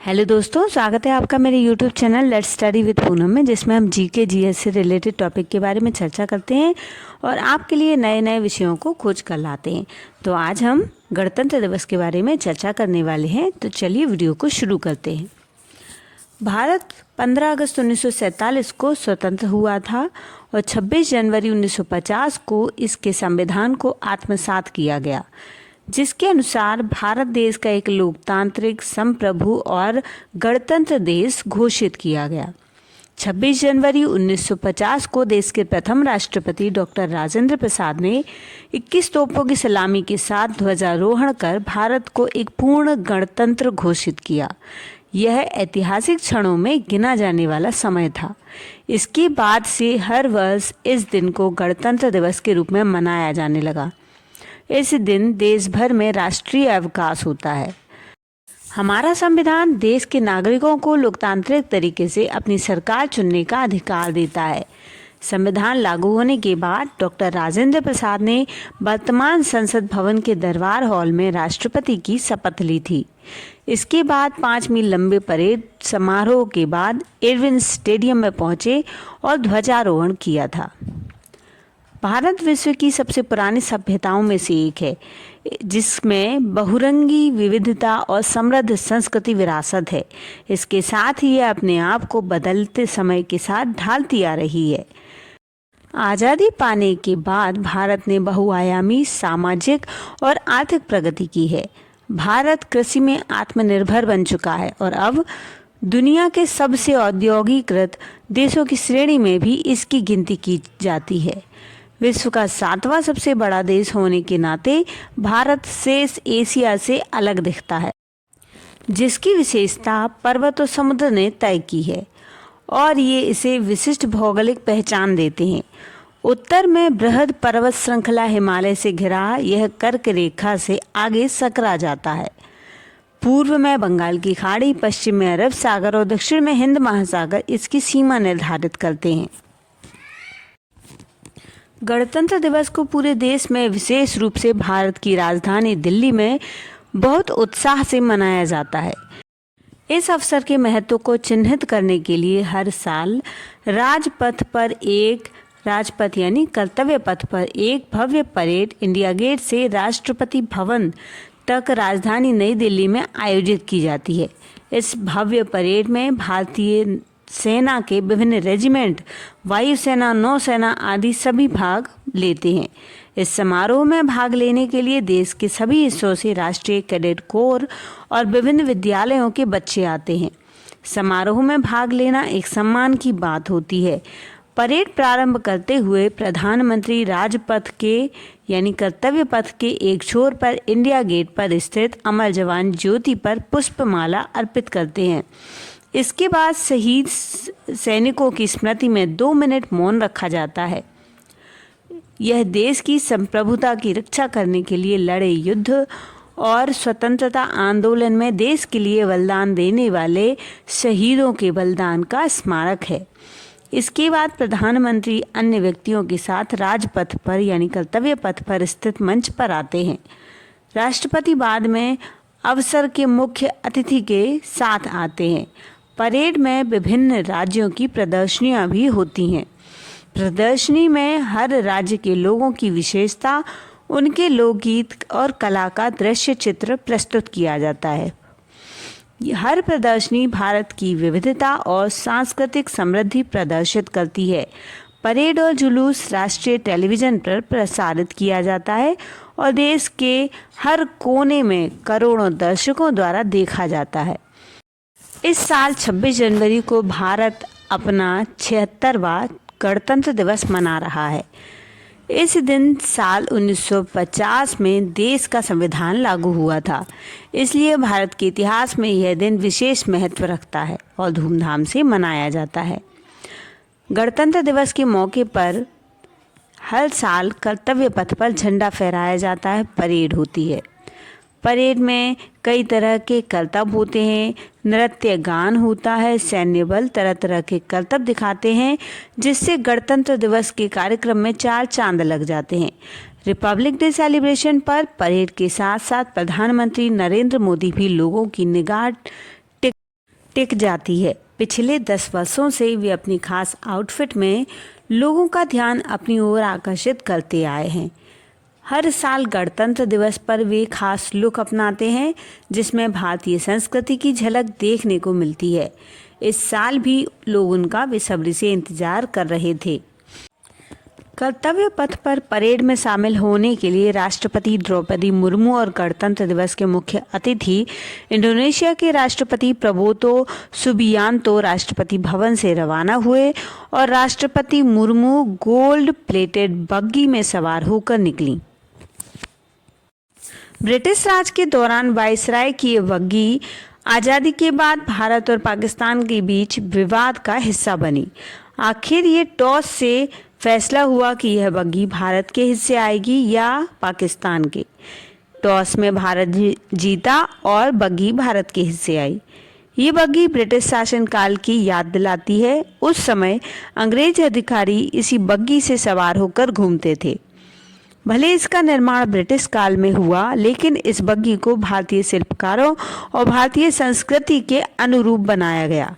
Hello दोस्तों, स्वागत है आपका मेरे YouTube channel let's study with Poonam में, जिसमें हम जीके जीएस से रिलेटेड टॉपिक के बारे में चर्चा करते हैं और आपके लिए नए नए विषयों को खोज कर लाते हैं। तो आज हम गणतंत्र दिवस के बारे में चर्चा करने वाले हैं। तो चलिए वीडियो को शुरू करते हैं। भारत 15 अगस्त 1947 को स्वतंत्र हुआ था और 26 जनवरी 1950 को इसके संविधान को आत्मसात किया गया, जिसके अनुसार भारत देश का एक लोकतांत्रिक, संप्रभु और गणतंत्र देश घोषित किया गया। 26 जनवरी 1950 को देश के प्रथम राष्ट्रपति डॉक्टर राजेंद्र प्रसाद ने 21 तोपों की सलामी के साथ ध्वजारोहण कर भारत को एक पूर्ण गणतंत्र घोषित किया। यह ऐतिहासिक क्षणों में गिना जाने वाला समय था। इसके बाद से हर वर्ष इस दिन को गणतंत्र दिवस के रूप में मनाया जाने लगा। इस दिन देश भर में राष्ट्रीय अवकाश होता है। हमारा संविधान देश के नागरिकों को लोकतांत्रिक तरीके से अपनी सरकार चुनने का अधिकार देता है। संविधान लागू होने के बाद डॉक्टर राजेंद्र प्रसाद ने वर्तमान संसद भवन के दरबार हॉल में राष्ट्रपति की शपथ ली थी। इसके बाद 5 मील लंबे परेड समारोह के बाद इरविन स्टेडियम में पहुंचे और ध्वजारोहण किया था। भारत विश्व की सबसे पुरानी सभ्यताओं में से एक है, जिसमें बहुरंगी विविधता और समृद्ध संस्कृति विरासत है। इसके साथ ही यह अपने आप को बदलते समय के साथ ढालती आ रही है। आज़ादी पाने के बाद भारत ने बहुआयामी सामाजिक और आर्थिक प्रगति की है। भारत कृषि में आत्मनिर्भर बन चुका है और अब दुनिया के सबसे औद्योगिकृत देशों की श्रेणी में भी इसकी गिनती की जाती है। विश्व का 7वां सबसे बड़ा देश होने के नाते भारत शेष एशिया से अलग दिखता है, जिसकी विशेषता पर्वत और समुद्र ने तय की है और ये इसे विशिष्ट भौगोलिक पहचान देते हैं। उत्तर में बृहद पर्वत श्रृंखला हिमालय से घिरा यह कर्क रेखा से आगे सकरा जाता है। पूर्व में बंगाल की खाड़ी, पश्चिम में अरब सागर और दक्षिण में हिंद महासागर इसकी सीमा निर्धारित करते हैं। गणतंत्र दिवस को पूरे देश में, विशेष रूप से भारत की राजधानी दिल्ली में बहुत उत्साह से मनाया जाता है। इस अवसर के महत्व को चिन्हित करने के लिए हर साल राजपथ यानी कर्तव्य पथ पर एक भव्य परेड इंडिया गेट से राष्ट्रपति भवन तक राजधानी नई दिल्ली में आयोजित की जाती है। इस भव्य परेड में भारतीय सेना के विभिन्न रेजिमेंट, वायुसेना, नौसेना आदि सभी भाग लेते हैं। इस समारोह में भाग लेने के लिए देश के सभी हिस्सों से राष्ट्रीय कैडेट कोर और विभिन्न विद्यालयों के बच्चे आते हैं। समारोह में भाग लेना एक सम्मान की बात होती है। परेड प्रारंभ करते हुए प्रधानमंत्री राजपथ के यानी कर्तव्य पथ के एक छोर पर इंडिया गेट पर स्थित अमर जवान ज्योति पर पुष्पमाला अर्पित करते हैं। इसके बाद शहीद सैनिकों की स्मृति में 2 मिनट मौन रखा जाता है। यह देश की संप्रभुता की रक्षा करने के लिए लड़े युद्ध और स्वतंत्रता आंदोलन में देश के लिए बलिदान देने वाले शहीदों के बलिदान का स्मारक है। इसके बाद प्रधानमंत्री अन्य व्यक्तियों के साथ राजपथ पर यानी कर्तव्य पथ पर स्थित मंच पर आते हैं। राष्ट्रपति बाद में अवसर के मुख्य अतिथि के साथ आते हैं। परेड में विभिन्न राज्यों की प्रदर्शनियां भी होती हैं। प्रदर्शनी में हर राज्य के लोगों की विशेषता, उनके लोकगीत और कला का दृश्य चित्र प्रस्तुत किया जाता है। हर प्रदर्शनी भारत की विविधता और सांस्कृतिक समृद्धि प्रदर्शित करती है। परेड और जुलूस राष्ट्रीय टेलीविज़न पर प्रसारित किया जाता है और देश के हर कोने में करोड़ों दर्शकों द्वारा देखा जाता है। इस साल 26 जनवरी को भारत अपना 76वां गणतंत्र दिवस मना रहा है। इस दिन साल 1950 में देश का संविधान लागू हुआ था, इसलिए भारत के इतिहास में यह दिन विशेष महत्व रखता है और धूमधाम से मनाया जाता है। गणतंत्र दिवस के मौके पर हर साल कर्तव्य पथ पर झंडा फहराया जाता है, परेड होती है। परेड में कई तरह के करतब होते हैं, नृत्य गान होता है, सैन्य बल तरह तरह के करतब दिखाते हैं, जिससे गणतंत्र दिवस के कार्यक्रम में 4 चांद लग जाते हैं। रिपब्लिक डे सेलिब्रेशन पर परेड के साथ साथ प्रधानमंत्री नरेंद्र मोदी भी लोगों की निगाह टिक जाती है। पिछले 10 वर्षों से वे अपनी खास आउटफिट में लोगों का ध्यान अपनी ओर आकर्षित करते आए हैं। हर साल गणतंत्र दिवस पर वे खास लुक अपनाते हैं, जिसमें भारतीय संस्कृति की झलक देखने को मिलती है। इस साल भी लोग उनका बेसब्री से इंतजार कर रहे थे। कर्तव्य पथ पर परेड में शामिल होने के लिए राष्ट्रपति द्रौपदी मुर्मू और गणतंत्र दिवस के मुख्य अतिथि इंडोनेशिया के राष्ट्रपति प्रबोतो सुबियांतो राष्ट्रपति भवन से रवाना हुए और राष्ट्रपति मुर्मू गोल्ड प्लेटेड बग्गी में सवार होकर निकली। ब्रिटिश राज के दौरान वायसराय की ये बग्गी आज़ादी के बाद भारत और पाकिस्तान के बीच विवाद का हिस्सा बनी। आखिर ये टॉस से फैसला हुआ कि यह बग्गी भारत के हिस्से आएगी या पाकिस्तान के। टॉस में भारत जीता और बग्गी भारत के हिस्से आई। ये बग्गी ब्रिटिश शासनकाल की याद दिलाती है। उस समय अंग्रेज अधिकारी इसी बग्गी से सवार होकर घूमते थे। भले इसका निर्माण ब्रिटिश काल में हुआ, लेकिन इस बग्गी को भारतीय शिल्पकारों और भारतीय संस्कृति के अनुरूप बनाया गया।